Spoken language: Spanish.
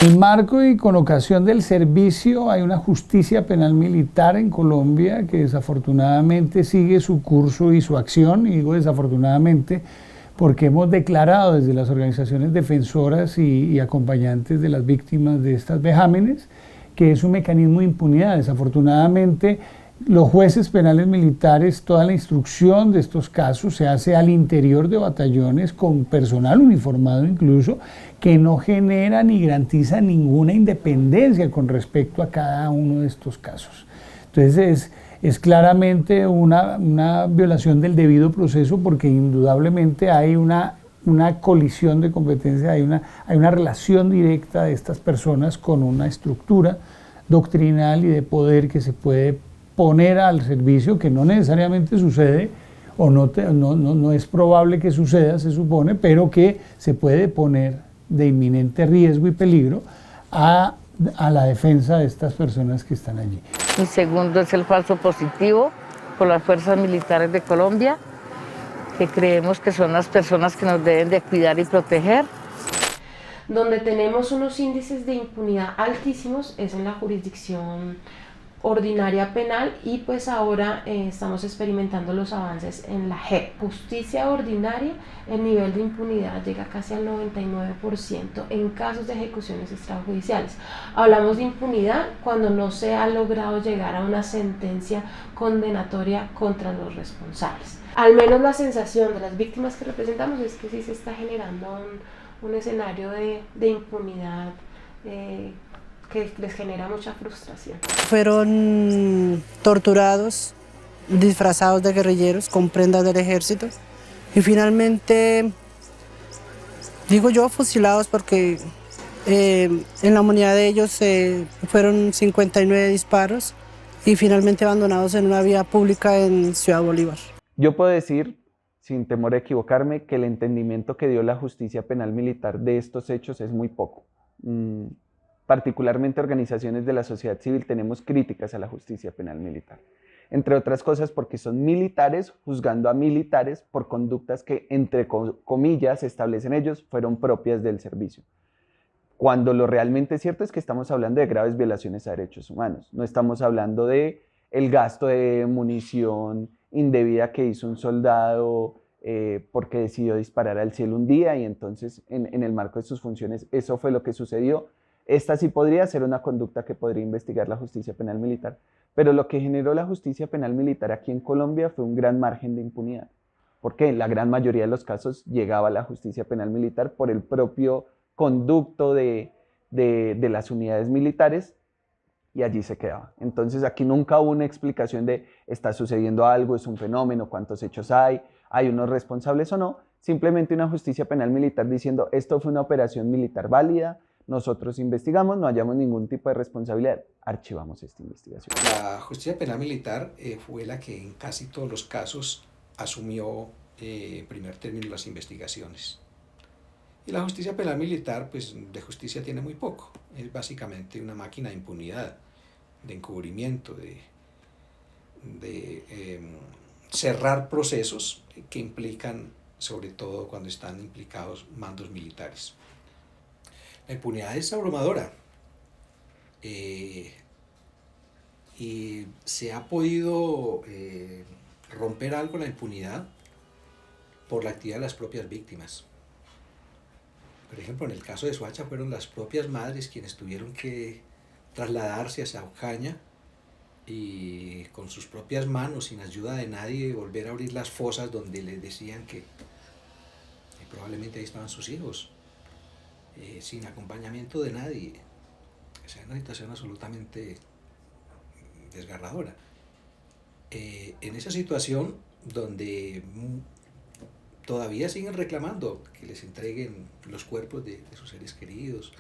En marco y con ocasión del servicio hay una justicia penal militar en Colombia que desafortunadamente sigue su curso y su acción, y digo desafortunadamente porque hemos declarado desde las organizaciones defensoras y acompañantes de las víctimas de estas vejámenes que es un mecanismo de impunidad. Desafortunadamente, los jueces penales militares, toda la instrucción de estos casos se hace al interior de batallones con personal uniformado incluso, que no genera ni garantiza ninguna independencia con respecto a cada uno de estos casos. Entonces es claramente una violación del debido proceso porque indudablemente hay una colisión de competencia, hay una relación directa de estas personas con una estructura doctrinal y de poder que se puede poner al servicio, que no necesariamente sucede o no es probable que suceda, se supone, pero que se puede poner de inminente riesgo y peligro a la defensa de estas personas que están allí. El segundo es el falso positivo por las fuerzas militares de Colombia, que creemos que son las personas que nos deben de cuidar y proteger. Donde tenemos unos índices de impunidad altísimos es en la jurisdicción ordinaria penal y pues ahora estamos experimentando los avances en la JEP. Justicia ordinaria, el nivel de impunidad llega casi al 99% en casos de ejecuciones extrajudiciales. Hablamos de impunidad cuando no se ha logrado llegar a una sentencia condenatoria contra los responsables. Al menos la sensación de las víctimas que representamos es que sí se está generando un escenario de impunidad que les genera mucha frustración. Fueron torturados, disfrazados de guerrilleros con prendas del ejército y finalmente, digo yo, fusilados porque en la unidad de ellos fueron 59 disparos y finalmente abandonados en una vía pública en Ciudad Bolívar. Yo puedo decir, sin temor a equivocarme, que el entendimiento que dio la justicia penal militar de estos hechos es muy poco. Particularmente organizaciones de la sociedad civil tenemos críticas a la justicia penal militar. Entre otras cosas porque son militares juzgando a militares por conductas que, entre comillas, establecen ellos, fueron propias del servicio. Cuando lo realmente cierto es que estamos hablando de graves violaciones a derechos humanos. No estamos hablando de el gasto de munición indebida que hizo un soldado porque decidió disparar al cielo un día y entonces en el marco de sus funciones eso fue lo que sucedió. Esta sí podría ser una conducta que podría investigar la justicia penal militar, pero lo que generó la justicia penal militar aquí en Colombia fue un gran margen de impunidad, porque en la gran mayoría de los casos llegaba a la justicia penal militar por el propio conducto de las unidades militares y allí se quedaba. Entonces aquí nunca hubo una explicación de está sucediendo algo, es un fenómeno, cuántos hechos hay unos responsables o no, simplemente una justicia penal militar diciendo esto fue una operación militar válida, nosotros investigamos, no hallamos ningún tipo de responsabilidad, archivamos esta investigación. La justicia penal militar fue la que en casi todos los casos asumió en primer término las investigaciones. Y la justicia penal militar, pues de justicia tiene muy poco, es básicamente una máquina de impunidad, de encubrimiento, de cerrar procesos que implican, sobre todo cuando están implicados mandos militares. La impunidad es abrumadora y se ha podido romper algo la impunidad por la actividad de las propias víctimas. Por ejemplo, en el caso de Soacha fueron las propias madres quienes tuvieron que trasladarse hacia Ocaña y con sus propias manos, sin ayuda de nadie, volver a abrir las fosas donde les decían que probablemente ahí estaban sus hijos. Sin acompañamiento de nadie. O sea, una situación absolutamente desgarradora. En esa situación donde todavía siguen reclamando que les entreguen los cuerpos de sus seres queridos,